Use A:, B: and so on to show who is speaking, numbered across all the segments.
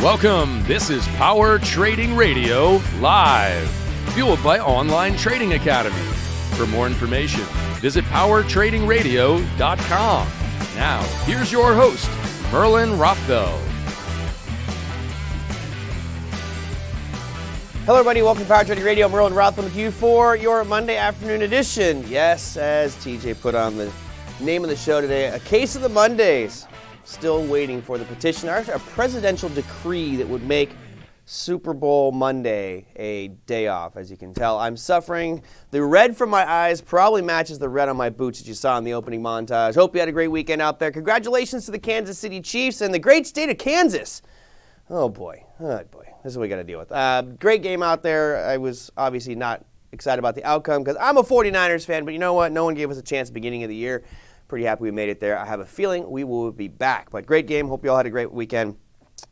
A: Welcome. This is Power Trading Radio Live, fueled by Online Trading Academy. For more information, visit powertradingradio.com. Now, here's your host, Merlin Rothbell.
B: Hello, everybody. Welcome to Power Trading Radio. Merlin Rothbell with you for your Monday afternoon edition. Yes, as TJ put on the name of the show today, a case of the Mondays. Still waiting for the petition, a presidential decree that would make Super Bowl Monday a day off. As you can tell, I'm suffering. The red from my eyes probably matches the red on my boots that you saw in the opening montage. Hope you had a great weekend out there. Congratulations to the Kansas City Chiefs and the great state of Kansas. Oh boy, this is what we got to deal with. Great game out there. I was obviously not excited about the outcome because I'm a 49ers fan, but you know what? No one gave us a chance at the beginning of the year. Pretty happy we made it there. I have a feeling we will be back. But great game. Hope you all had a great weekend.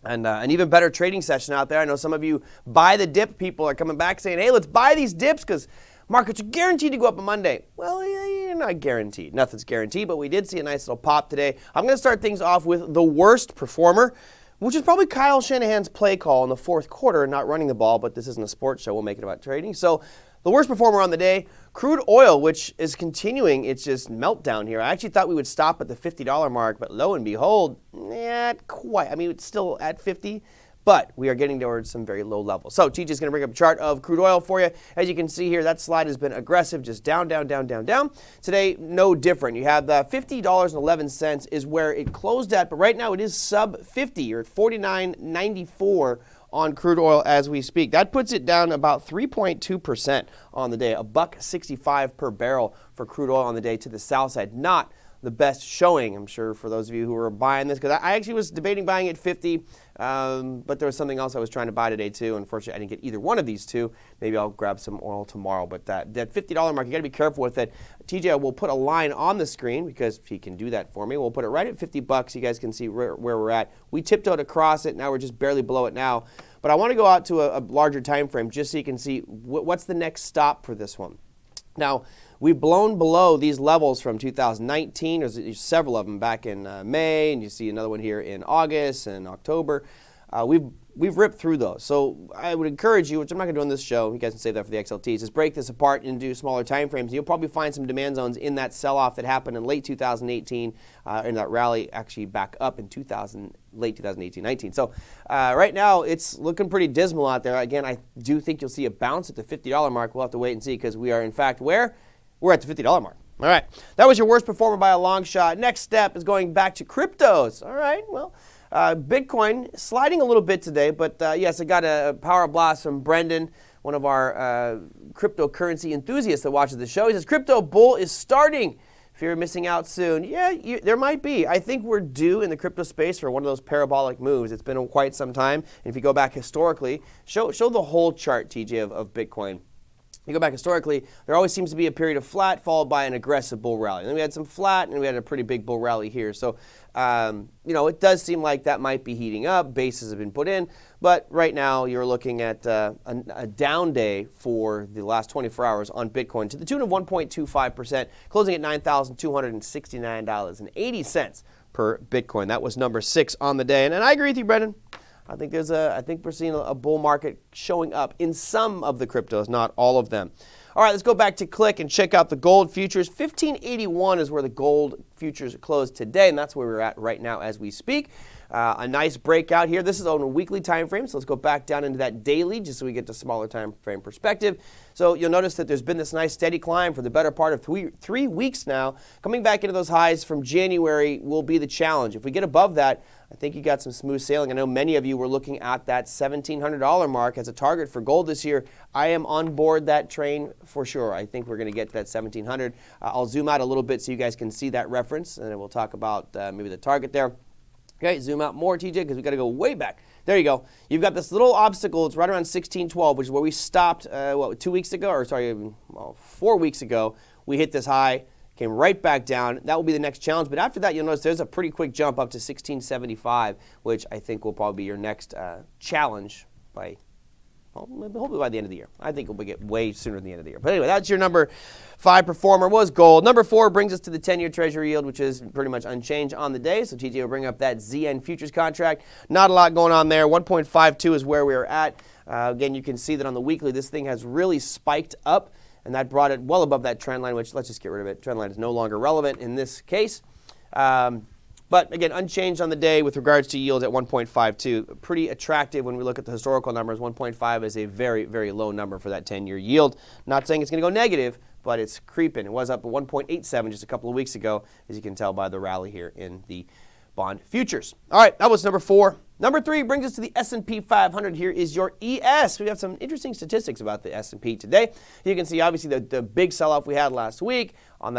B: And an even better trading session out there. I know some of you buy the dip people are coming back saying, hey, let's buy these dips because markets are guaranteed to go up on Monday. Well, you're not guaranteed. Nothing's guaranteed, but we did see a nice little pop today. I'm going to start things off with the worst performer, which is probably Kyle Shanahan's play call in the fourth quarter, not running the ball, but this isn't a sports show. We'll make it about trading. So the worst performer on the day, crude oil, which is continuing its just meltdown here. I actually thought we would stop at the $50 mark, but lo and behold, not quite. I mean, it's still at 50, but we are getting towards some very low levels. So TJ's going to bring up a chart of crude oil for you. As you can see here, that slide has been aggressive, just down, down, down, down, down. Today, no different. You have the $50.11 is where it closed at, but right now it is sub 50. You're at $49.94 on crude oil as we speak. That puts it down about 3.2% on the day, $1.65 per barrel for crude oil on the day to the south side. Not the best showing, I'm sure, for those of you who are buying this, because I actually was debating buying at 50, but there was something else I was trying to buy today too. Unfortunately, I didn't get either one of these two. Maybe I'll grab some oil tomorrow, but that $50 mark, you got to be careful with it. TJ will put a line on the screen because he can do that for me. We'll put it right at $50. You guys can see where we're at. We tiptoed across it. Now we're just barely below it now. But I want to go out to a larger time frame just so you can see what's the next stop for this one. Now, we've blown below these levels from 2019. There's several of them back in May, and you see another one here in August and October. We've ripped through those. So I would encourage you, which I'm not going to do on this show, you guys can save that for the XLTs, is break this apart into smaller time frames. You'll probably find some demand zones in that sell-off that happened in late 2018, and that rally actually back up in late 2018-19. So right now, it's looking pretty dismal out there. Again, I do think you'll see a bounce at the $50 mark. We'll have to wait and see because we are, in fact, where? We're at the $50 mark. All right. That was your worst performer by a long shot. Next step is going back to cryptos. All right. Well, Bitcoin sliding a little bit today, but yes, I got a power blast from Brendan, one of our cryptocurrency enthusiasts that watches the show. He says, crypto bull is starting. If you're missing out soon, there might be. I think we're due in the crypto space for one of those parabolic moves. It's been quite some time. And if you go back historically, show the whole chart, TJ, of Bitcoin. You go back historically, there always seems to be a period of flat followed by an aggressive bull rally. And then we had some flat, and we had a pretty big bull rally here. So, it does seem like that might be heating up. Bases have been put in. But right now, you're looking at a down day for the last 24 hours on Bitcoin to the tune of 1.25%, closing at $9,269.80 per Bitcoin. That was number 6 on the day. And I agree with you, Brendan. I think we're seeing a bull market showing up in some of the cryptos, not all of them. All right, let's go back to Click and check out the gold futures. 1581 is where the gold futures closed today, and that's where we're at right now as we speak. A nice breakout here. This is on a weekly time frame, so let's go back down into that daily just so we get the smaller time frame perspective. So you'll notice that there's been this nice steady climb for the better part of three weeks now. Coming back into those highs from January will be the challenge. If we get above that, I think you got some smooth sailing. I know many of you were looking at that $1,700 mark as a target for gold this year. I am on board that train for sure. I think we're going to get that $1,700. I'll zoom out a little bit so you guys can see that reference, and then we'll talk about maybe the target there. Okay, zoom out more, TJ, because we got to go way back. There you go. You've got this little obstacle. It's right around 1612, which is where we stopped, 4 weeks ago. We hit this high, came right back down. That will be the next challenge. But after that, you'll notice there's a pretty quick jump up to 1675, which I think will probably be your next challenge by Well, hopefully by the end of the year. I think we'll get way sooner than the end of the year. But anyway, that's your number 5 performer was gold. Number 4 brings us to the 10-year Treasury yield, which is pretty much unchanged on the day. So TJ will bring up that ZN futures contract. Not a lot going on there. 1.52 is where we are at. Again, you can see that on the weekly, this thing has really spiked up, and that brought it well above that trend line, which let's just get rid of it. Trend line is no longer relevant in this case. But again, unchanged on the day with regards to yields at 1.52. Pretty attractive when we look at the historical numbers. 1.5 is a very, very low number for that 10-year yield. Not saying it's going to go negative, but it's creeping. It was up at 1.87 just a couple of weeks ago, as you can tell by the rally here in the bond futures. All right, that was number 4. Number 3 brings us to the S&P 500. Here is your ES. We have some interesting statistics about the S&P today. You can see, obviously, the big sell-off we had last week on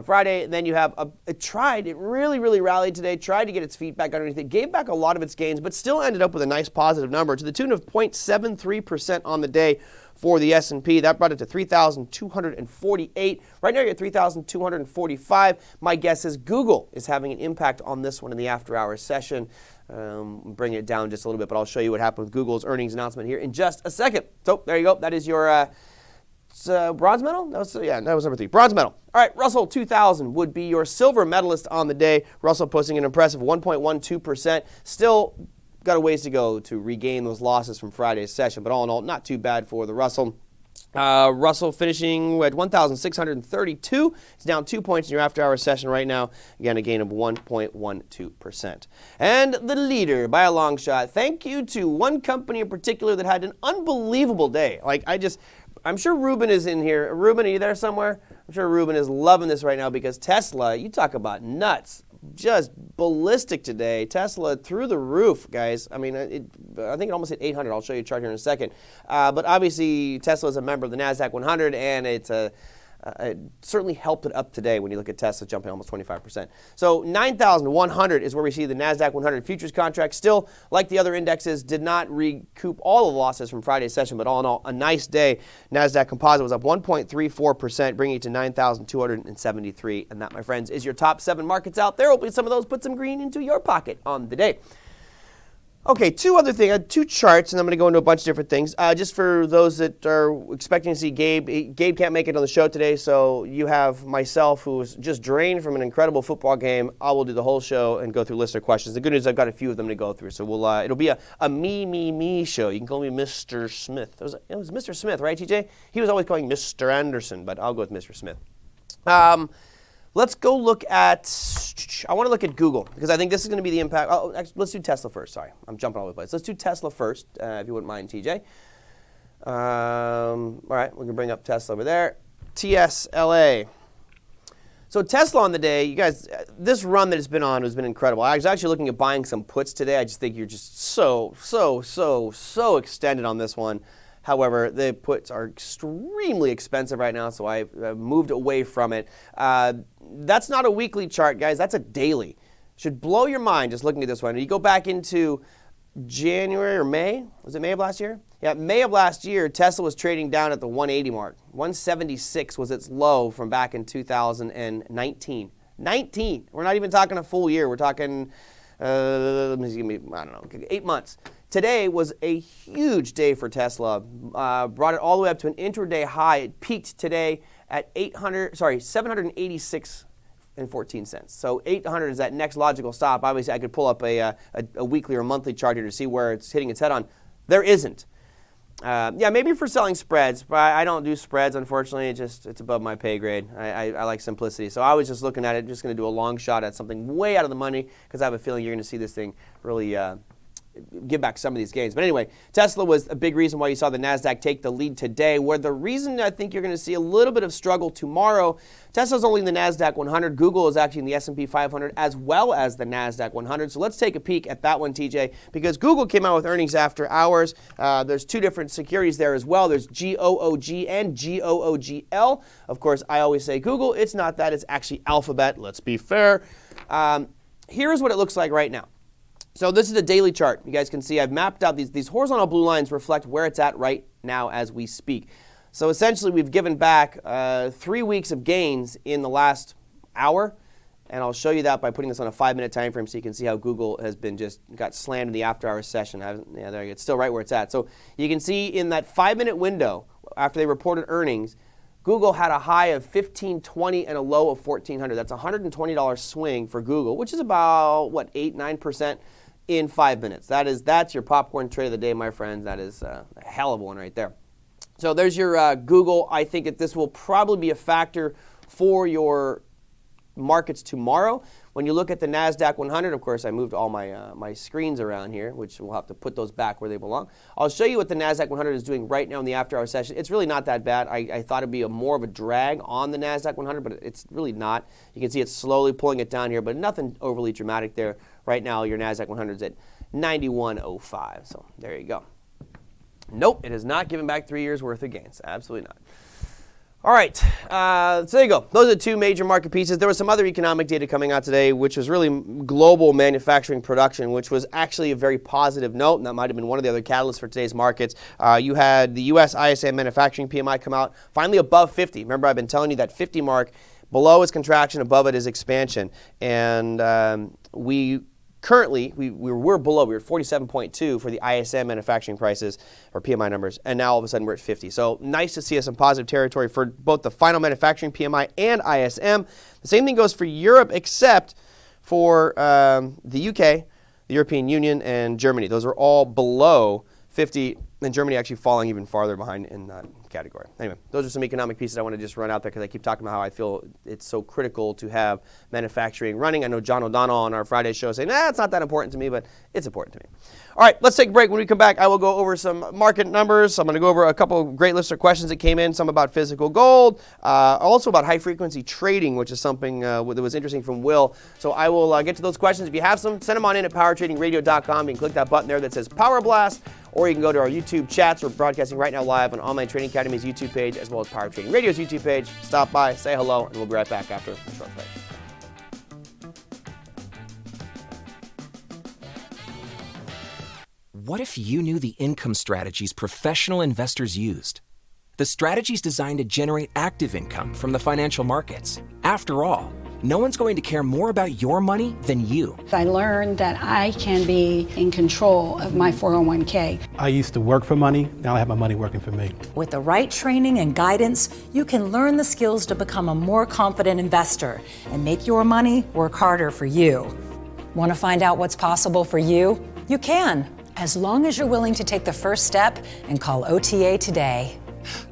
B: Friday. And then you have it really, really rallied today, tried to get its feet back underneath it, gave back a lot of its gains, but still ended up with a nice positive number to the tune of 0.73% on the day for the S&P. That brought it to 3,248. Right now you're at 3,245. My guess is Google is having an impact on this one in the after-hours session. Bring it down just a little bit, but I'll show you what happened with Google's earnings announcement here in just a second. So there you go. That is your bronze medal? That was number 3. Bronze medal. All right, Russell 2000 would be your silver medalist on the day. Russell posting an impressive 1.12%. Still got a ways to go to regain those losses from Friday's session, but all in all, not too bad for the Russell. Russell finishing at 1,632. It's down 2 points in your after-hours session right now. Again, a gain of 1.12%. And the leader by a long shot. Thank you to one company in particular that had an unbelievable day. I'm sure Ruben is in here. Ruben, are you there somewhere? I'm sure Ruben is loving this right now because Tesla, you talk about nuts. Just ballistic today. Tesla through the roof, guys. I mean, I think it almost hit 800. I'll show you a chart here in a second. But obviously, Tesla is a member of the NASDAQ 100, and it certainly helped it up today when you look at Tesla jumping almost 25%. So 9,100 is where we see the NASDAQ 100 futures contract. Still, like the other indexes, did not recoup all of the losses from Friday's session, but all in all, a nice day. NASDAQ Composite was up 1.34%, bringing it to 9,273. And that, my friends, is your top 7 markets out there. Hopefully some of those put some green into your pocket on the day. Okay, 2 other things, 2 charts, and I'm going to go into a bunch of different things. Just for those that are expecting to see Gabe. Gabe can't make it on the show today, so you have myself, who was just drained from an incredible football game. I will do the whole show and go through listener questions. The good news, I've got a few of them to go through, so it'll be a me show. You can call me Mr. Smith. It was Mr. Smith, right, TJ? He was always calling Mr. Anderson, but I'll go with Mr. Smith. Let's go look at, I want to look at Google, because I think this is going to be the impact. Oh, actually, let's do Tesla first. Sorry, I'm jumping all over the place. Let's do Tesla first, if you wouldn't mind, TJ. All right, we can bring up Tesla over there. TSLA. So Tesla on the day, you guys, this run that it's been on has been incredible. I was actually looking at buying some puts today. I just think you're just so extended on this one. However, the puts are extremely expensive right now, so I moved away from it. That's not a weekly chart, guys. That's a daily. Should blow your mind just looking at this one. You go back into January or May. Was it May of last year? Yeah, May of last year, Tesla was trading down at the 180 mark. 176 was its low from back in 2019. 19. We're not even talking a full year. We're talking, 8 months. Today was a huge day for Tesla. Brought it all the way up to an intraday high. It peaked today at 786.14 cents. So 800 is that next logical stop. Obviously, I could pull up a weekly or monthly chart here to see where it's hitting its head on. There isn't. Maybe for selling spreads, but I don't do spreads, unfortunately. It's above my pay grade. I like simplicity. So I was just looking at it, just going to do a long shot at something way out of the money, because I have a feeling you're going to see this thing really give back some of these gains. But anyway, Tesla was a big reason why you saw the NASDAQ take the lead today, where the reason I think you're going to see a little bit of struggle tomorrow, Tesla's only in the NASDAQ 100. Google is actually in the S&P 500 as well as the NASDAQ 100. So let's take a peek at that one, TJ, because Google came out with earnings after hours. There's 2 different securities there as well. There's GOOG and GOOGL. Of course, I always say Google. It's not that. It's actually Alphabet. Let's be fair. Here's what it looks like right now. So this is a daily chart. You guys can see I've mapped out these horizontal blue lines reflect where it's at right now as we speak. So essentially we've given back 3 weeks of gains in the last hour, And I'll show you that by putting this on a 5-minute time frame so you can see how Google has been got slammed in the after-hours session. There, it's still right where it's at. So you can see in that 5-minute window after they reported earnings, Google had a high of 1520 and a low of 1400. That's a $120 swing for Google, which is about, 8-9% in 5 minutes. That's your popcorn trade of the day, my friends. That is a hell of a one right there. So there's your Google. I think that this will probably be a factor for your markets tomorrow. When you look at the NASDAQ 100, of course, I moved all my screens around here, which we'll have to put those back where they belong. I'll show you what the NASDAQ 100 is doing right now in the after-hour session. It's really not that bad. I thought it'd be more of a drag on the NASDAQ 100, but it's really not. You can see it's slowly pulling it down here, but nothing overly dramatic there. Right now, your NASDAQ 100 is at 91.05. So there you go. Nope, it has not given back 3 years' worth of gains. Absolutely not. All right, so there you go. Those are the two major market pieces. There was some other economic data coming out today, which was really global manufacturing production, which was actually a very positive note, and that might have been one of the other catalysts for today's markets. You had the U.S. ISM manufacturing PMI come out finally above 50. Remember, I've been telling you that 50 mark, below is contraction, above it is expansion. And we were below. We were at 47.2 for the ISM manufacturing prices, or PMI numbers, and now all of a sudden we're at 50. So nice to see some positive territory for both the final manufacturing PMI and ISM. The same thing goes for Europe, except for the UK, the European Union, and Germany. Those are all below 50, and Germany actually falling even farther behind in that category. Anyway, those are some economic pieces I want to just run out there because I keep talking about how I feel it's so critical to have manufacturing running. I know John O'Donnell on our Friday show saying, it's not that important to me, but it's important to me. All right, let's take a break. When we come back, I will go over some market numbers. I'm going to go over a couple of great lists of questions that came in, some about physical gold, also about high-frequency trading, which is something that was interesting from Will. So I will get to those questions. If you have some, send them on in at powertradingradio.com. You can click that button there that says Power Blast, or you can go to our YouTube chats. We're broadcasting right now live on Online Trading Academy's YouTube page, as well as Power Trading Radio's YouTube page. Stop by, say hello, and we'll be right back after a short break.
C: What if you knew the income strategies professional investors used? The strategies designed to generate active income from the financial markets. After all, no one's going to care more about your money than you.
D: I learned that I can be in control of my 401k.
E: I used to work for money, now I have my money working for me.
F: With the right training and guidance, you can learn the skills to become a more confident investor and make your money work harder for you. Want to find out what's possible for you? You can, as long as you're willing to take the first step and call OTA today.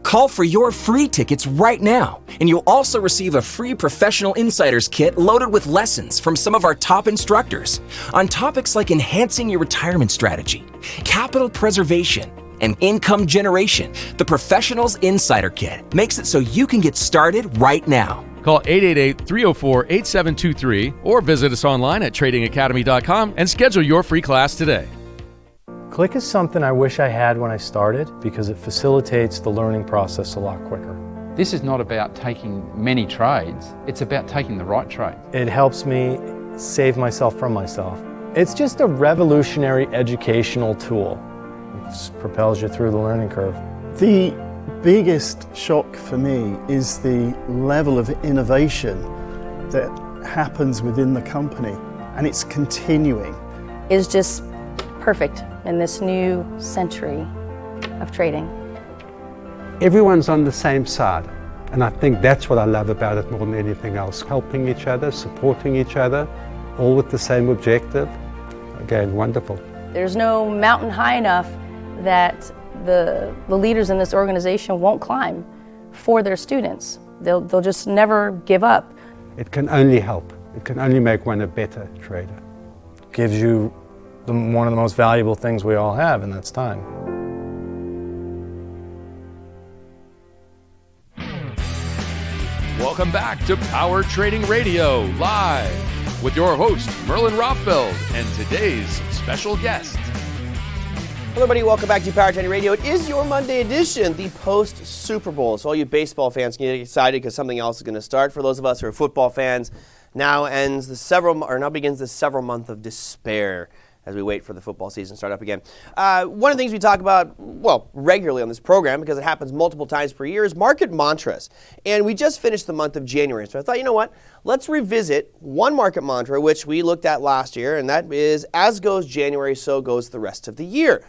C: Call for your free tickets right now, and you'll also receive a free Professional Insiders kit loaded with lessons from some of our top instructors on topics like enhancing your retirement strategy, capital preservation, and income generation. The Professionals Insider Kit makes it so you can get started right now.
A: Call 888-304-8723 or visit us online at tradingacademy.com and schedule your free class today.
G: Click is something I wish I had when I started because it facilitates the learning process a lot quicker.
H: This is not about taking many trades, it's about taking the right trade.
G: It helps me save myself from myself. It's just a revolutionary educational tool. It propels you through the learning curve.
I: The biggest shock for me is the level of innovation that happens within the company, and it's continuing.
J: It's just perfect in this new century of trading.
K: Everyone's on the same side, and I think that's what I love about it more than anything else. Helping each other, supporting each other, all with the same objective. Again, wonderful.
J: There's no mountain high enough that the leaders in this organization won't climb for their students. They'll just never give up.
K: It can only help. It can only make one a better trader.
G: Gives you one of the most valuable things we all have, and that's time.
A: Welcome back to Power Trading Radio Live with your host, Merlin Rothfeld, and today's special guest.
B: Hello, everybody. Welcome back to Power Trading Radio. It is your Monday edition, the post-Super Bowl. So all you baseball fans can get excited because something else is going to start. For those of us who are football fans, now begins the several month of despair. as we wait for the football season to start up again. One of the things we talk about, well, regularly on this program, because it happens multiple times per year, is market mantras. And we just finished the month of January. So I thought, you know what? Let's revisit one market mantra, which we looked at last year, and that is, as goes January, so goes the rest of the year.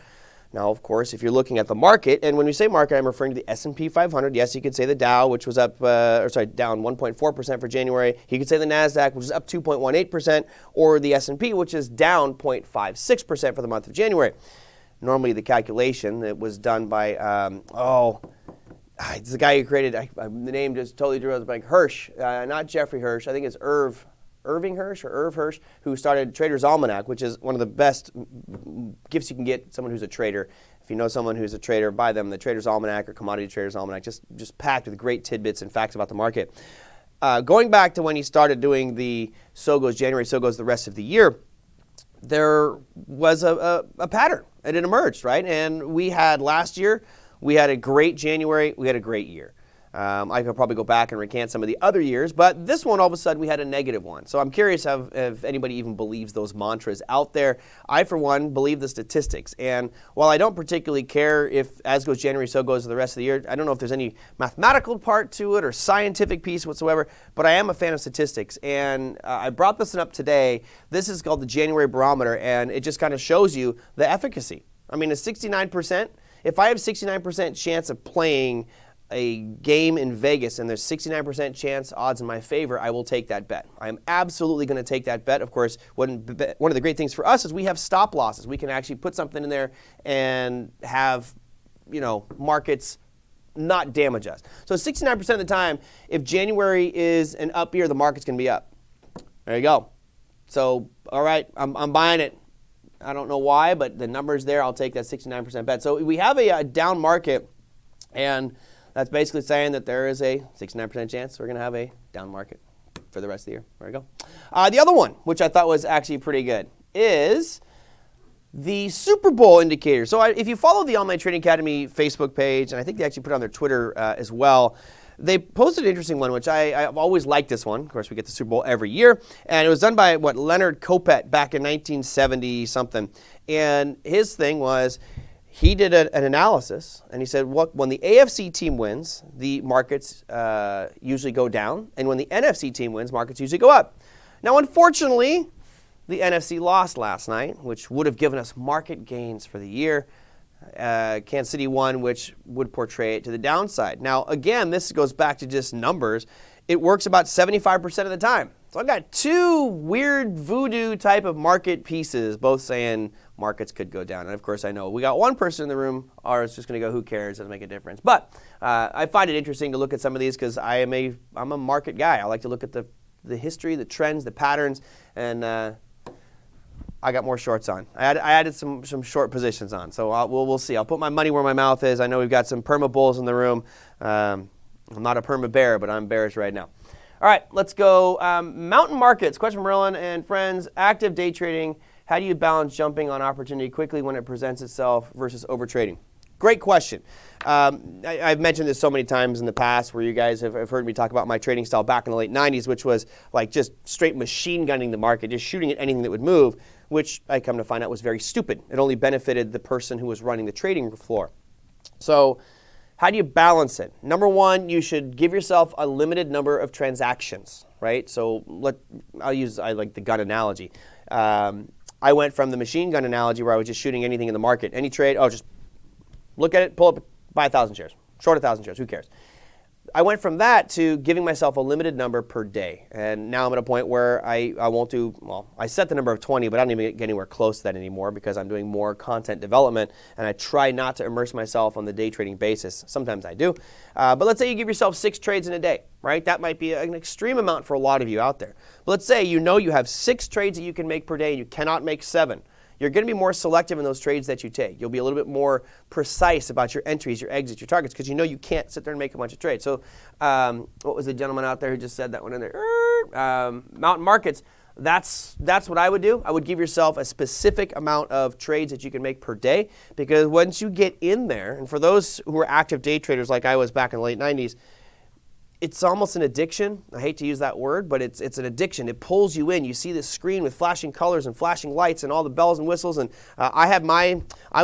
B: Now, of course, if you're looking at the market, and when we say market, I'm referring to the S&P 500. Yes, you could say the Dow, which was up, down 1.4% for January. You could say the NASDAQ, which is up 2.18%, or the S&P, which is down 0.56% for the month of January. Normally, the calculation that was done by, it's the guy who created, the name just totally drew out like Hirsch, not Jeffrey Hirsch. I think it's Irving Hirsch or Irv Hirsch, who started Trader's Almanac, which is one of the best gifts you can get someone who's a trader. If you know someone who's a trader, buy them the Trader's Almanac or Commodity Trader's Almanac, just packed with great tidbits and facts about the market. Going back to when he started doing the so goes January, so goes the rest of the year, there was a pattern, and it emerged, right? And we had last year, we had a great January, we had a great year. I could probably go back and recant some of the other years, but this one, all of a sudden, we had a negative one. So I'm curious if anybody even believes those mantras out there. I, for one, believe the statistics. And while I don't particularly care if as goes January, so goes the rest of the year, I don't know if there's any mathematical part to it or scientific piece whatsoever, but I am a fan of statistics. And I brought this one up today. This is called the January Barometer, and it just kind of shows you the efficacy. I mean, it's 69%. If I have 69% chance of playing a game in Vegas and there's 69% chance odds in my favor, I will take that bet. I am absolutely going to take that bet. Of course, one of the great things for us is we have stop losses. We can actually put something in there and have, markets not damage us. So 69% of the time, if January is an up year, the market's going to be up. There you go. So, all right, I'm buying it. I don't know why, but the number's there. I'll take that 69% bet. So we have a down market, and that's basically saying that there is a 69% chance we're going to have a down market for the rest of the year. There we go. The other one, which I thought was actually pretty good, is the Super Bowl indicator. So if you follow the Online Trading Academy Facebook page, and I think they actually put it on their Twitter as well, they posted an interesting one, which I've always liked this one. Of course, we get the Super Bowl every year. And it was done by, Leonard Kopet back in 1970-something. And his thing was, he did an analysis, and he said, when the AFC team wins, the markets usually go down, and when the NFC team wins, markets usually go up. Now, unfortunately, the NFC lost last night, which would have given us market gains for the year. Kansas City won, which would portray it to the downside. Now, again, this goes back to just numbers. It works about 75% of the time. So I've got two weird voodoo type of market pieces, both saying markets could go down. And of course, I know we got one person in the room, or it's just going to go, who cares? Doesn't make a difference. But I find it interesting to look at some of these because I'm a market guy. I like to look at the history, the trends, the patterns, and I got more shorts on. I added some short positions on. So we'll see. I'll put my money where my mouth is. I know we've got some perma bulls in the room. I'm not a perma bear, but I'm bearish right now. All right, let's go. Mountain markets. Question from Merlin and friends. Active day trading. How do you balance jumping on opportunity quickly when it presents itself versus overtrading? Great question. I've mentioned this so many times in the past where you guys have heard me talk about my trading style back in the late 90s, which was like just straight machine gunning the market, just shooting at anything that would move, which I come to find out was very stupid. It only benefited the person who was running the trading floor. So how do you balance it? Number one, you should give yourself a limited number of transactions, right? So I like the gun analogy. I went from the machine gun analogy where I was just shooting anything in the market, any trade, just look at it, pull up, buy 1,000 shares, short 1,000 shares, who cares? I went from that to giving myself a limited number per day. And now I'm at a point where I won't do, I set the number of 20, but I don't even get anywhere close to that anymore because I'm doing more content development and I try not to immerse myself on the day trading basis. Sometimes I do. But let's say you give yourself 6 trades in a day, right? That might be an extreme amount for a lot of you out there. But let's say you have 6 trades that you can make per day and you cannot make 7. You're going to be more selective in those trades that you take. You'll be a little bit more precise about your entries, your exits, your targets, because you can't sit there and make a bunch of trades. So what was the gentleman out there who just said that one in there? Mountain markets, that's what I would do. I would give yourself a specific amount of trades that you can make per day, because once you get in there, and for those who are active day traders like I was back in the late 90s, it's almost an addiction. I hate to use that word, but it's an addiction. It pulls you in. You see this screen with flashing colors and flashing lights and all the bells and whistles. And I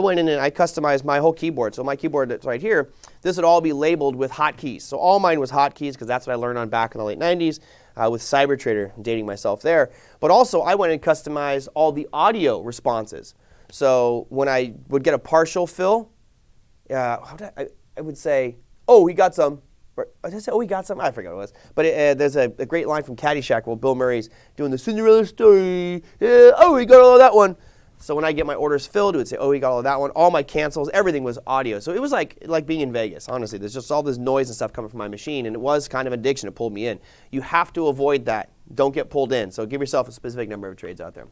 B: went in and I customized my whole keyboard. So my keyboard that's right here, this would all be labeled with hotkeys. So all mine was hotkeys because that's what I learned on back in the late 90s with CyberTrader, dating myself there. But also I went and customized all the audio responses. So when I would get a partial fill, I would say, oh, he got some. Did I say, oh, he got some? I forgot what it was. But there's a great line from Caddyshack where Bill Murray's doing the Cinderella story. Yeah, oh, he got all of that one. So when I get my orders filled, it would say, oh, he got all of that one. All my cancels, everything was audio. So it was like being in Vegas, honestly. There's just all this noise and stuff coming from my machine, and it was kind of an addiction. It pulled me in. You have to avoid that. Don't get pulled in. So give yourself a specific number of trades out there.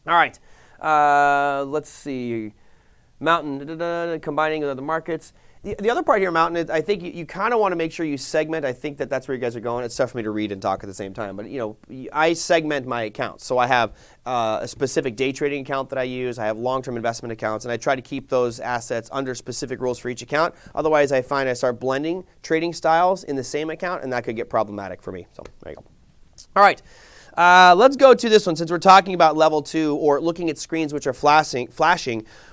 B: All right. Let's see. Mountain, combining with other markets. The other part here, Mountain, is I think you kind of want to make sure you segment. I think that's where you guys are going. It's tough for me to read and talk at the same time. But, I segment my accounts. So I have a specific day trading account that I use. I have long-term investment accounts. And I try to keep those assets under specific rules for each account. Otherwise, I find I start blending trading styles in the same account, and that could get problematic for me. So there you go. All right. Let's go to this one. Since we're talking about level 2 or looking at screens which are flashing,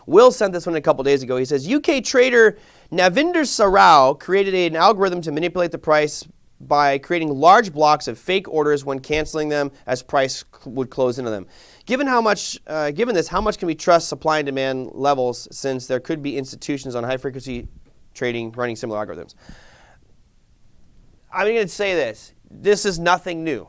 B: Will sent this one a couple days ago. He says, UK trader Navinder Sarao created an algorithm to manipulate the price by creating large blocks of fake orders when canceling them as price would close into them. Given this, how much can we trust supply and demand levels since there could be institutions on high-frequency trading running similar algorithms? I'm going to say this. This is nothing new.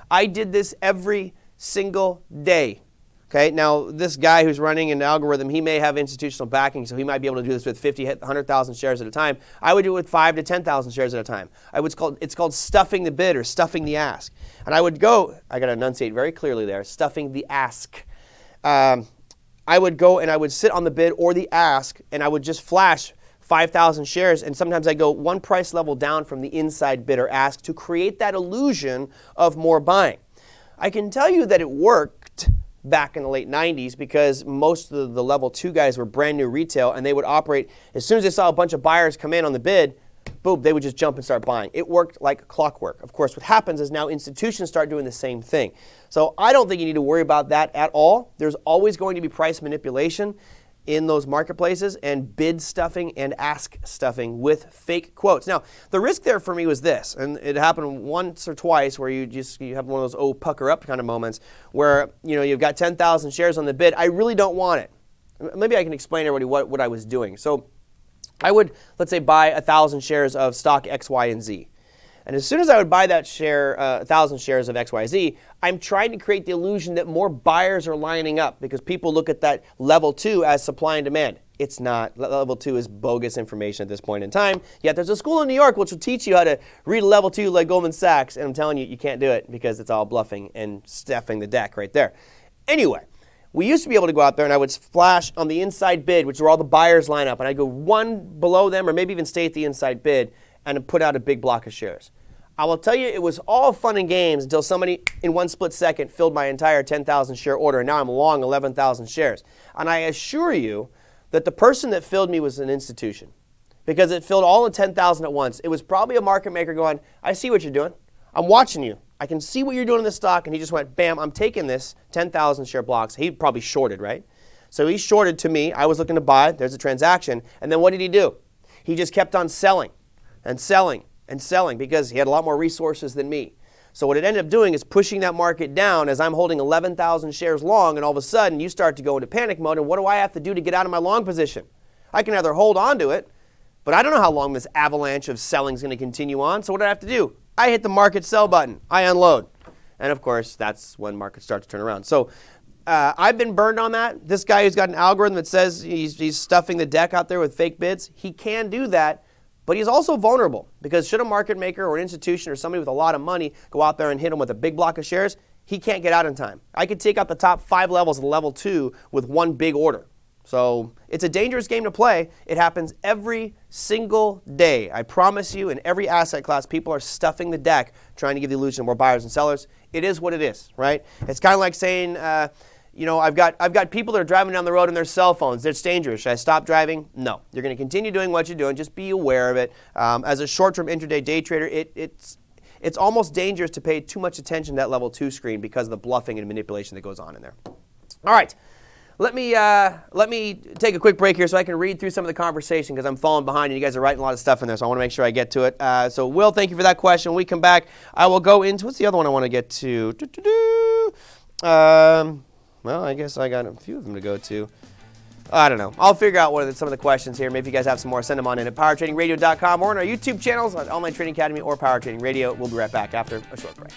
B: I did this every single day. Okay, now this guy who's running an algorithm, he may have institutional backing, so he might be able to do this with 50, 100,000 shares at a time. I would do it with 5 to 10,000 shares at a time. It's called stuffing the bid or stuffing the ask. And I would go, I got to enunciate very clearly there, stuffing the ask. I would go and I would sit on the bid or the ask, and I would just flash 5,000 shares, and sometimes I go one price level down from the inside bid or ask to create that illusion of more buying. I can tell you that it worked back in the late 90s because most of the level 2 guys were brand new retail, and they would operate, as soon as they saw a bunch of buyers come in on the bid, boom, they would just jump and start buying. It worked like clockwork. Of course, what happens is now institutions start doing the same thing. So I don't think you need to worry about that at all. There's always going to be price manipulation in those marketplaces and bid stuffing and ask stuffing with fake quotes. Now, the risk there for me was this, and it happened once or twice where you have one of those pucker up kind of moments where you've got 10,000 shares on the bid. I really don't want it. Maybe I can explain to everybody what I was doing. So I would, let's say, buy 1,000 shares of stock X, Y, and Z. And as soon as I would buy that share, 1,000 shares of XYZ, I'm trying to create the illusion that more buyers are lining up because people look at that level 2 as supply and demand. It's not. Level 2 is bogus information at this point in time. Yet there's a school in New York which will teach you how to read level 2 like Goldman Sachs, and I'm telling you, you can't do it because it's all bluffing and stuffing the deck right there. Anyway, we used to be able to go out there and I would flash on the inside bid, which is where all the buyers line up, and I'd go one below them or maybe even stay at the inside bid and put out a big block of shares. I will tell you, it was all fun and games until somebody in one split second filled my entire 10,000 share order, and now I'm long 11,000 shares. And I assure you that the person that filled me was an institution because it filled all the 10,000 at once. It was probably a market maker going, I see what you're doing. I'm watching you. I can see what you're doing in the stock. And he just went, bam, I'm taking this 10,000 share blocks. He probably shorted, right? So he shorted to me. I was looking to buy. There's a transaction. And then what did he do? He just kept on selling and selling and selling because he had a lot more resources than me. So what it ended up doing is pushing that market down as I'm holding 11,000 shares long, and all of a sudden you start to go into panic mode, and what do I have to do to get out of my long position? I can either hold on to it, but I don't know how long this avalanche of selling is going to continue on, so what do I have to do? I hit the market sell button. I unload. And of course, that's when markets start to turn around. So I've been burned on that. This guy who's got an algorithm that says he's stuffing the deck out there with fake bids, he can do that. But he's also vulnerable because should a market maker or an institution or somebody with a lot of money go out there and hit him with a big block of shares, he can't get out in time. I could take out the top 5 levels of level 2 with one big order. So it's a dangerous game to play. It happens every single day. I promise you, in every asset class, people are stuffing the deck trying to give the illusion of more buyers and sellers. It is what it is, right? It's kind of like saying, I've got people that are driving down the road on their cell phones. It's dangerous. Should I stop driving? No. You're going to continue doing what you're doing. Just be aware of it. As a short-term intraday day trader, it's almost dangerous to pay too much attention to that level 2 screen because of the bluffing and manipulation that goes on in there. All right. Let me take a quick break here so I can read through some of the conversation because I'm falling behind and you guys are writing a lot of stuff in there, so I want to make sure I get to it. So, Will, thank you for that question. When we come back, I will go into, what's the other one I want to get to? Well, I guess I got a few of them to go to. I don't know. I'll figure out some of the questions here. Maybe if you guys have some more, send them on in at powertradingradio.com or on our YouTube channels on Online Trading Academy or Power Trading Radio. We'll be right back after a short break.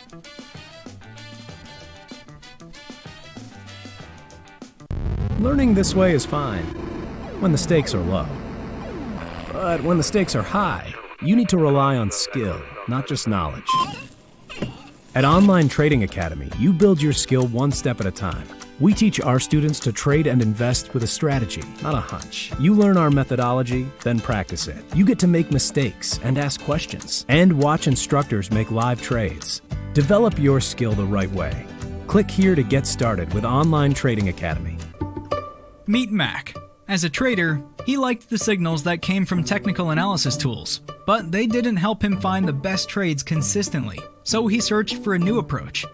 L: Learning this way is fine when the stakes are low. But when the stakes are high, you need to rely on skill, not just knowledge. At Online Trading Academy, you build your skill one step at a time. We teach our students to trade and invest with a strategy, not a hunch. You learn our methodology, then practice it. You get to make mistakes and ask questions, and watch instructors make live trades. Develop your skill the right way. Click here to get started with Online Trading Academy.
M: Meet Mac. As a trader, he liked the signals that came from technical analysis tools, but they didn't help him find the best trades consistently, so he searched for a new approach.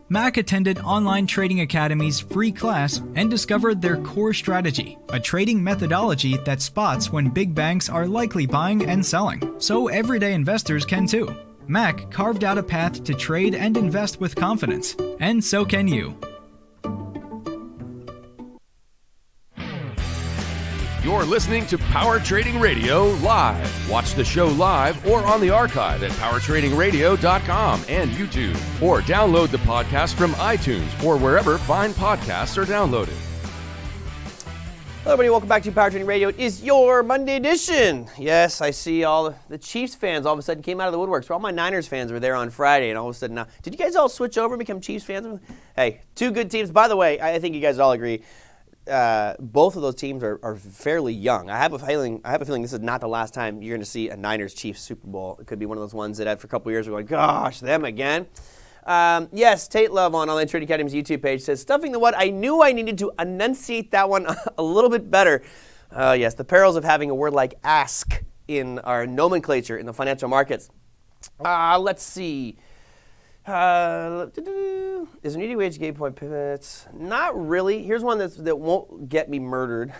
M: Mac attended Online Trading Academy's free class and discovered their core strategy, a trading methodology that spots when big banks are likely buying and selling, so everyday investors can too. Mac carved out a path to trade and invest with confidence, and so can you.
A: You're listening to Power Trading Radio live. Watch the show live or on the archive at powertradingradio.com and YouTube. Or download the podcast from iTunes or wherever fine podcasts are downloaded.
B: Hello, everybody. Welcome back to Power Trading Radio. It is your Monday edition. Yes, I see all the Chiefs fans all of a sudden came out of the woodworks. All my Niners fans were there on Friday, and all of a sudden now, did you guys all switch over and become Chiefs fans? Hey, two good teams. By the way, I think you guys all agree. Both of those teams are fairly young. I have a feeling this is not the last time you're going to see a Niners-Chiefs Super Bowl. It could be one of those ones that for a couple of years we're going, gosh, them again. Yes, Tate Love on Online Trading Academy's YouTube page says, stuffing the what? I knew I needed to enunciate that one a little bit better. Yes, the perils of having a word like ask in our nomenclature in the financial markets. Let's see. Is there an easy way to gauge point pivots? Not really. Here's one that won't get me murdered.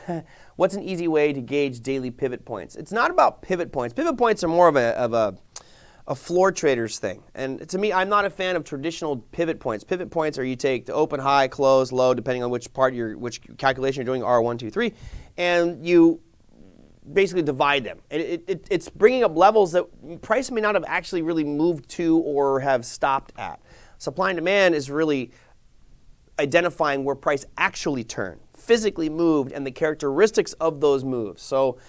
B: What's an easy way to gauge daily pivot points? It's not about pivot points. Pivot points are more of a floor trader's thing. And to me, I'm not a fan of traditional pivot points. Pivot points are you take the open, high, close, low, depending on which calculation you're doing, R1, 2, 3, and you basically divide them. And it's bringing up levels that price may not have actually really moved to or have stopped at. Supply and demand is really identifying where price actually turned, physically moved, and the characteristics of those moves. So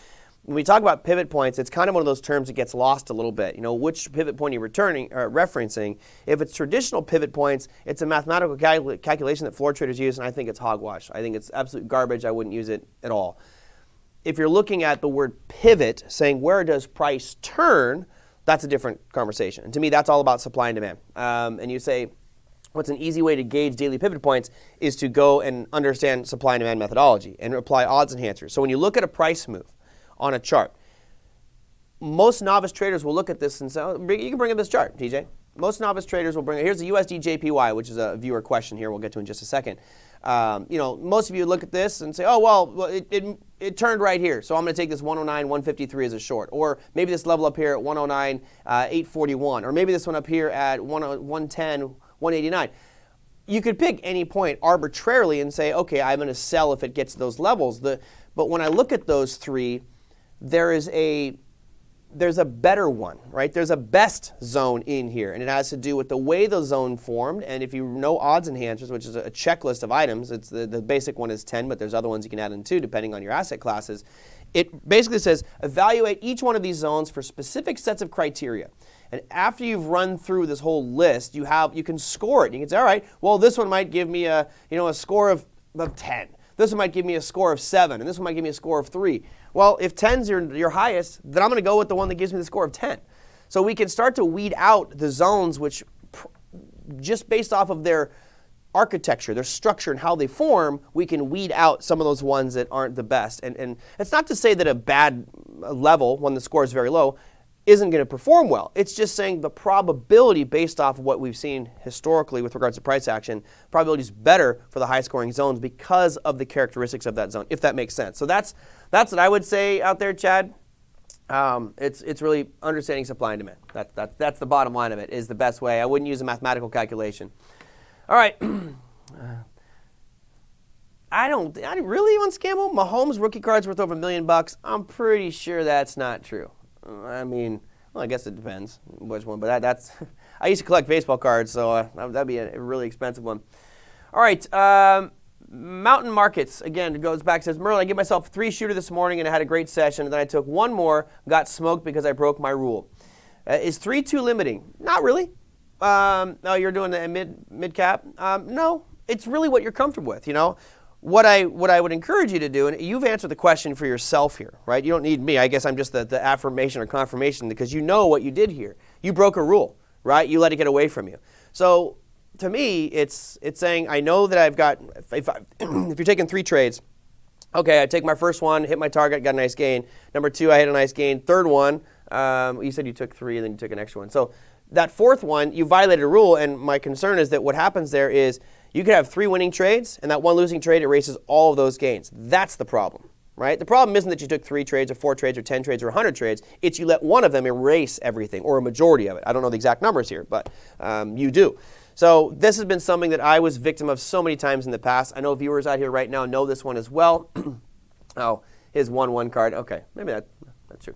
B: when we talk about pivot points, it's kind of one of those terms that gets lost a little bit. You know, which pivot point you're referencing. If it's traditional pivot points, it's a mathematical calculation that floor traders use, and I think it's hogwash. I think it's absolute garbage. I wouldn't use it at all. If you're looking at the word pivot, saying where does price turn, that's a different conversation. And to me, that's all about supply and demand. And you say, what's an easy way to gauge daily pivot points is to go and understand supply and demand methodology and apply odds enhancers. So when you look at a price move on a chart, most novice traders will look at this and say, oh, you can bring up this chart, TJ. Most novice traders will bring it. Here's the USD JPY, which is a viewer question here we'll get to in just a second. Most of you look at this and say, oh, well, it turned right here, so I'm going to take this 109, 153 as a short. Or maybe this level up here at 109, 841. Or maybe this one up here at 110, 189. You could pick any point arbitrarily and say, okay, I'm going to sell if it gets to those levels. But when I look at those three, there's a better one, right? There's a best zone in here, and it has to do with the way the zone formed. And if you know odds enhancers, which is a checklist of items, it's the basic one is 10, but there's other ones you can add in too, depending on your asset classes. It basically says evaluate each one of these zones for specific sets of criteria. And after you've run through this whole list, you can score it. You can say, all right, well, this one might give me a score of 10. This one might give me a score of 7, and this one might give me a score of 3. Well, if 10's your highest, then I'm going to go with the one that gives me the score of 10. So we can start to weed out the zones which, just based off of their architecture, their structure, and how they form, we can weed out some of those ones that aren't the best. And it's not to say that a bad level, one that scores very low, isn't going to perform well. It's just saying the probability based off of what we've seen historically with regards to price action, probability is better for the high scoring zones because of the characteristics of that zone, if that makes sense. So that's what I would say out there, Chad. It's really understanding supply and demand. That's the bottom line of it, is the best way. I wouldn't use a mathematical calculation. All right. I really unscammable. Mahomes rookie card's worth over $1 million. I'm pretty sure that's not true. I mean, well, I guess it depends which one, but that's. I used to collect baseball cards, so that'd be a really expensive one. All right, Mountain Markets again. It goes back, says Merlin, I gave myself 3 shooter this morning and I had a great session, and then I took one more, got smoked because I broke my rule. Is 3 too limiting? Not really. No, you're doing the mid cap. No, it's really what you're comfortable with. You know. What I would encourage you to do, and you've answered the question for yourself here, right? You don't need me. I guess I'm just the affirmation or confirmation because you know what you did here. You broke a rule, right? You let it get away from you. So to me, it's saying I know that I've got, if you're taking 3 trades, okay, I take my first one, hit my target, got a nice gain. Number 2, I hit a nice gain. Third one, you said you took 3 and then you took an extra one. So that fourth one, you violated a rule, and my concern is that what happens there is you could have 3 winning trades, and that one losing trade erases all of those gains. That's the problem, right? The problem isn't that you took 3 trades or 4 trades or 10 trades or 100 trades. It's you let one of them erase everything, or a majority of it. I don't know the exact numbers here, but you do. So this has been something that I was victim of so many times in the past. I know viewers out here right now know this one as well. Oh, his 1-1 card. Okay, maybe that's true.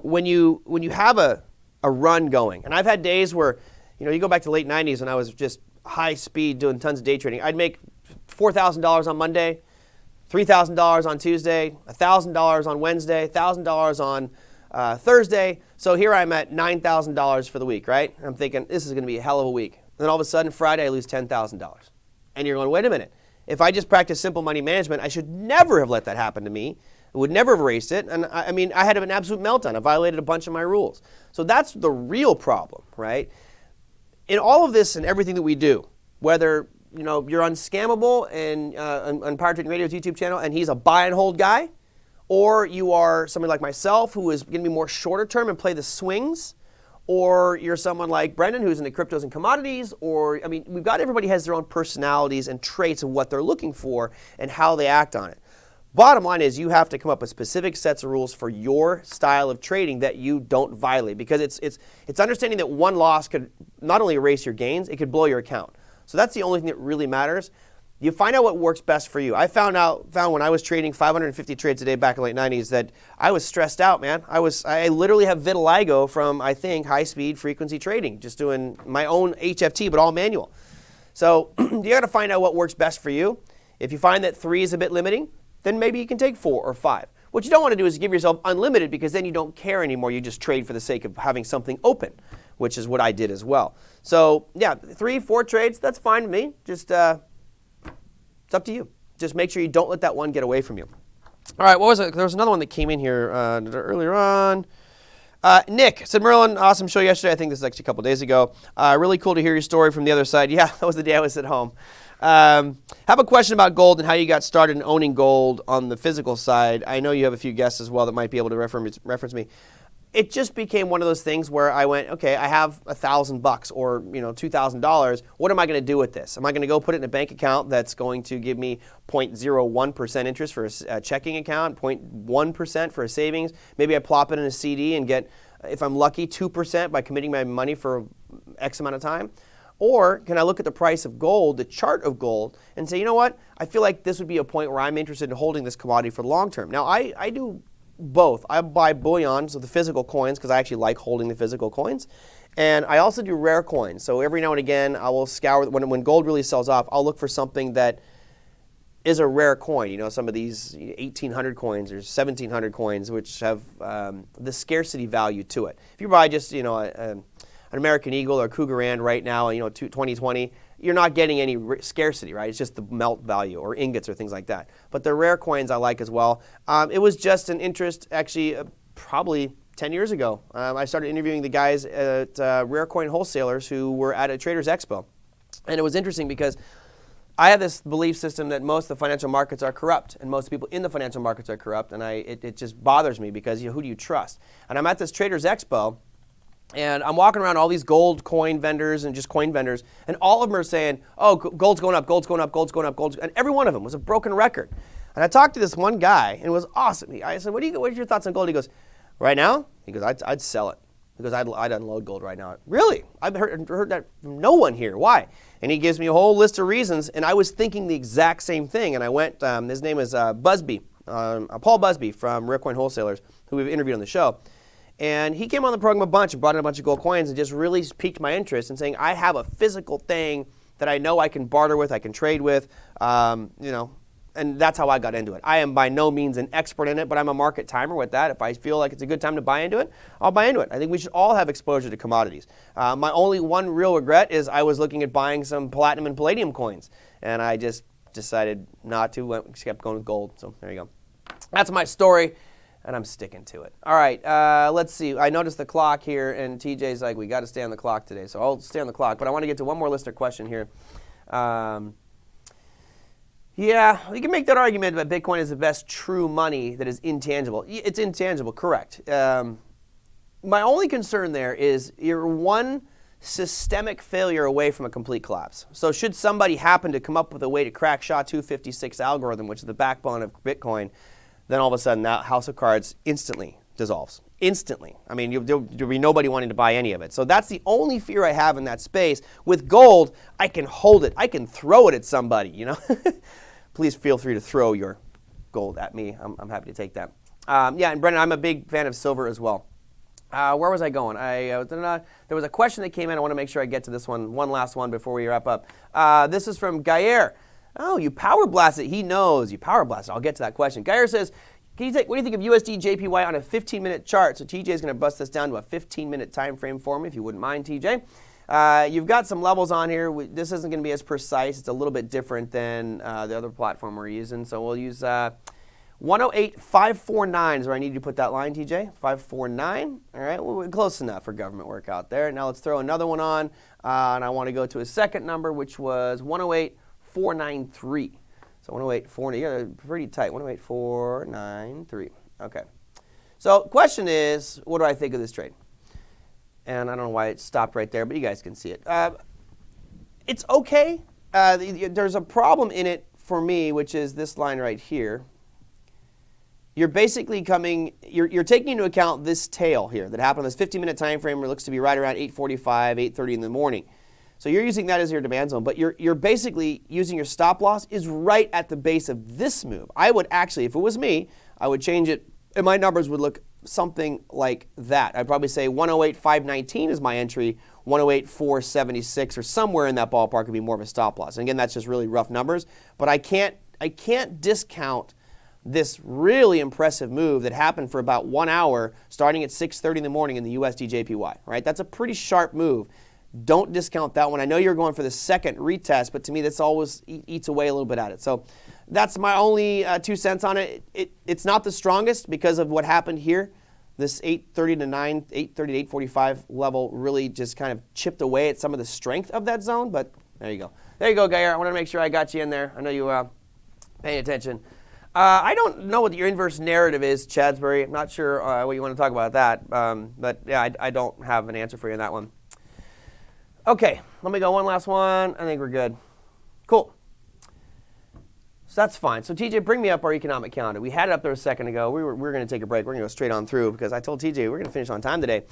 B: When you have a run going, and I've had days where, you go back to late 90s when I was just high speed doing tons of day trading. I'd make $4,000 on Monday, $3,000 on Tuesday, $1,000 on Wednesday, $1,000 on Thursday. So here I'm at $9,000 for the week, right? I'm thinking this is going to be a hell of a week. And then all of a sudden Friday I lose $10,000. And you're going, wait a minute. If I just practice simple money management, I should never have let that happen to me. I would never have erased it. And I mean, I had an absolute meltdown. I violated a bunch of my rules. So that's the real problem, right? In all of this and everything that we do, whether you're unscammable and on Power Trading Radio's YouTube channel, and he's a buy and hold guy, or you are somebody like myself who is going to be more shorter term and play the swings, or you're someone like Brendan who's into cryptos and commodities, or we've got everybody has their own personalities and traits of what they're looking for and how they act on it. Bottom line is you have to come up with specific sets of rules for your style of trading that you don't violate, because it's understanding that one loss could not only erase your gains, it could blow your account. So that's the only thing that really matters. You find out what works best for you. I found when I was trading 550 trades a day back in the late 90s that I was stressed out, man. I literally have vitiligo from, I think, high speed frequency trading, just doing my own HFT but all manual. So you got to find out what works best for you. If you find that 3 is a bit limiting, then maybe you can take 4 or 5. What you don't want to do is give yourself unlimited, because then you don't care anymore. You just trade for the sake of having something open, which is what I did as well. So yeah, 3, 4 trades, that's fine with me. Just it's up to you. Just make sure you don't let that one get away from you. All right, what was it? There was another one that came in here earlier on. Nick said, Merlin, awesome show yesterday. I think this is actually a couple days ago. Really cool to hear your story from the other side. Yeah, that was the day I was at home. Have a question about gold and how you got started in owning gold on the physical side. I know you have a few guests as well that might be able to reference me. It just became one of those things where I went, okay, I have $1,000 or $2,000. What am I going to do with this? Am I going to go put it in a bank account that's going to give me 0.01% interest for a checking account, 0.1% for a savings? Maybe I plop it in a CD and get, if I'm lucky, 2% by committing my money for X amount of time. Or can I look at the price of gold, the chart of gold, and say, you know what? I feel like this would be a point where I'm interested in holding this commodity for the long term. Now, I do both. I buy bullion, so the physical coins, because I actually like holding the physical coins. And I also do rare coins. So every now and again, I will scour, when gold really sells off, I'll look for something that is a rare coin. Some of these 1,800 coins or 1,700 coins, which have the scarcity value to it. If you buy just, an American Eagle or Cougar Rand right now, 2020, you're not getting any scarcity, right? It's just the melt value, or ingots or things like that. But the rare coins I like as well. It was just an interest, actually, probably 10 years ago. I started interviewing the guys at Rare Coin Wholesalers who were at a Traders Expo. And it was interesting because I have this belief system that most of the financial markets are corrupt, and most people in the financial markets are corrupt, and it just bothers me because who do you trust? And I'm at this Traders Expo, and I'm walking around all these gold coin vendors and just coin vendors, and all of them are saying, oh, gold's going up, gold's going up, gold's going up, and every one of them was a broken record. And I talked to this one guy, and it was awesome. I said, what are your thoughts on gold? He goes, right now? He goes, I'd sell it. He goes, I'd unload gold right now. Really? I've heard that from no one here. Why? And he gives me a whole list of reasons, and I was thinking the exact same thing. And I went, his name is Busby, Paul Busby from Rare Coin Wholesalers, who we've interviewed on the show. And he came on the program a bunch and brought in a bunch of gold coins and just really piqued my interest in saying, I have a physical thing that I know I can barter with, I can trade with, and that's how I got into it. I am by no means an expert in it, but I'm a market timer with that. If I feel like it's a good time to buy into it, I'll buy into it. I think we should all have exposure to commodities. My only one real regret is I was looking at buying some platinum and palladium coins, and I just decided not to, kept going with gold. So there you go. That's my story, and I'm sticking to it. All right, let's see. I noticed the clock here, and TJ's like, we got to stay on the clock today, so I'll stay on the clock. But I want to get to one more listener question here. Yeah, you can make that argument that Bitcoin is the best true money that is intangible. It's intangible, correct. My only concern there is you're one systemic failure away from a complete collapse. So should somebody happen to come up with a way to crack SHA-256 algorithm, which is the backbone of Bitcoin, then all of a sudden that house of cards instantly dissolves. Instantly. I mean, there'll be nobody wanting to buy any of it. So that's the only fear I have in that space. With gold, I can hold it. I can throw it at somebody, Please feel free to throw your gold at me. I'm happy to take that. Yeah, and Brendan, I'm a big fan of silver as well. Where was I going? There was a question that came in. I want to make sure I get to this one last one before we wrap up. This is from Gayer. Oh, you power blast it. He knows you power blast it. I'll get to that question. Gayer says, what do you think of USD JPY on a 15-minute chart? So TJ is going to bust this down to a 15-minute time frame for me, if you wouldn't mind, TJ. You've got some levels on here. This isn't going to be as precise. It's a little bit different than the other platform we're using. So we'll use 108.549 is where I need you to put that line, TJ. 549. All right, well, we're close enough for government work out there. Now let's throw another one on. And I want to go to a second number, which was 108.493. So 108.4, yeah, pretty tight. 108.493. Okay. So question is, what do I think of this trade? And I don't know why it stopped right there, but you guys can see it. It's okay. There's a problem in it for me, which is this line right here. You're basically you're taking into account this tail here that happened on this 15-minute time frame where it looks to be right around 8:45, 8:30 in the morning. So you're using that as your demand zone, but you're basically using your stop loss is right at the base of this move. I would actually, if it was me, I would change it, and my numbers would look something like that. I'd probably say 108.519 is my entry, 108.476 or somewhere in that ballpark would be more of a stop loss. And again, that's just really rough numbers, but I can't discount this really impressive move that happened for about 1 hour starting at 6:30 in the morning in the USD JPY, right? That's a pretty sharp move. Don't discount that one. I know you're going for the second retest, but to me, this always eats away a little bit at it. So that's my only 2 cents on it. It's not the strongest because of what happened here. This 8:30 to 8:45 level really just kind of chipped away at some of the strength of that zone, but there you go. There you go, Gayer. I wanted to make sure I got you in there. I know you paying attention. I don't know what your inverse narrative is, Chadsbury. I'm not sure what you want to talk about that, but yeah, I don't have an answer for you on that one. Okay, let me go one last one. I think we're good. Cool. So that's fine. So TJ, bring me up our economic calendar. We had it up there a second ago. We were going to take a break. We're going to go straight on through because I told TJ we're going to finish on time today.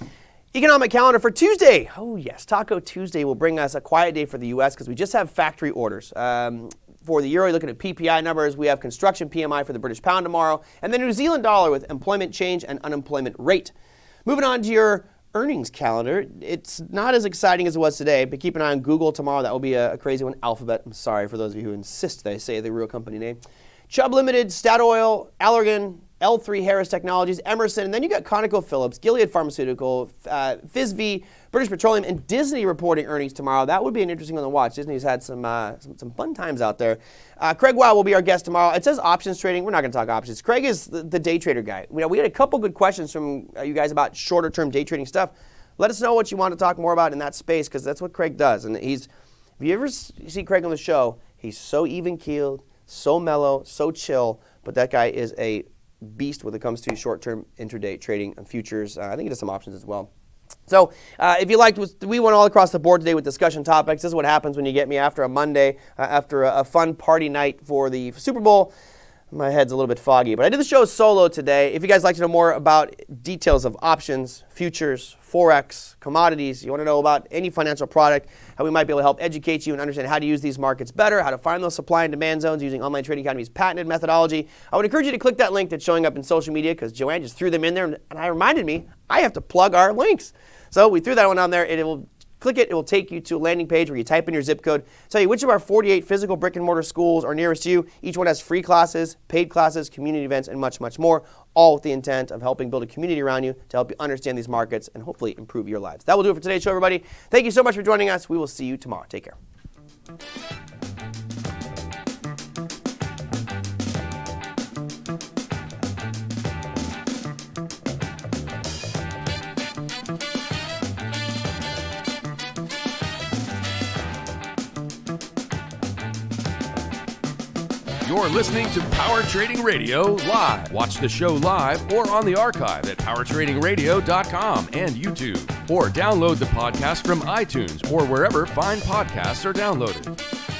B: Economic calendar for Tuesday. Oh yes, Taco Tuesday will bring us a quiet day for the U.S. because we just have factory orders. For the euro, you're looking at PPI numbers. We have construction PMI for the British pound tomorrow, and the New Zealand dollar with employment change and unemployment rate. Moving on to your earnings calendar. It's not as exciting as it was today, but keep an eye on Google tomorrow. That will be a crazy one. Alphabet. I'm sorry for those of you who insist that I say the real company name. Chubb Limited, Statoil, Allergan, L3 Harris Technologies, Emerson, and then you got ConocoPhillips, Gilead Pharmaceutical, FISV, British Petroleum, and Disney reporting earnings tomorrow. That would be an interesting one to watch. Disney's had some fun times out there. Craig Wow will be our guest tomorrow. It says options trading. We're not going to talk options. Craig is the day trader guy. We had a couple good questions from you guys about shorter term day trading stuff. Let us know what you want to talk more about in that space because that's what Craig does. And If you ever see Craig on the show, he's so even-keeled, so mellow, so chill, but that guy is a beast when it comes to short-term intraday trading and futures. I think he does some options as well. So if you liked, we went all across the board today with discussion topics. This is what happens when you get me after a Monday, after a fun party night for the Super Bowl. My head's a little bit foggy, but I did the show solo today. If you guys like to know more about details of options, futures, Forex, commodities, you want to know about any financial product, how we might be able to help educate you and understand how to use these markets better, how to find those supply and demand zones using Online Trading Academy's patented methodology, I would encourage you to click that link that's showing up in social media because Joanne just threw them in there, and I reminded me I have to plug our links. So we threw that one on there, and it will click it. It will take you to a landing page where you type in your zip code, tell you which of our 48 physical brick and mortar schools are nearest you. Each one has free classes, paid classes, community events, and much, much more, all with the intent of helping build a community around you to help you understand these markets and hopefully improve your lives. That will do it for today's show, everybody. Thank you so much for joining us. We will see you tomorrow. Take care.
A: You're listening to Power Trading Radio live. Watch the show live or on the archive at powertradingradio.com and YouTube. Or download the podcast from iTunes or wherever fine podcasts are downloaded.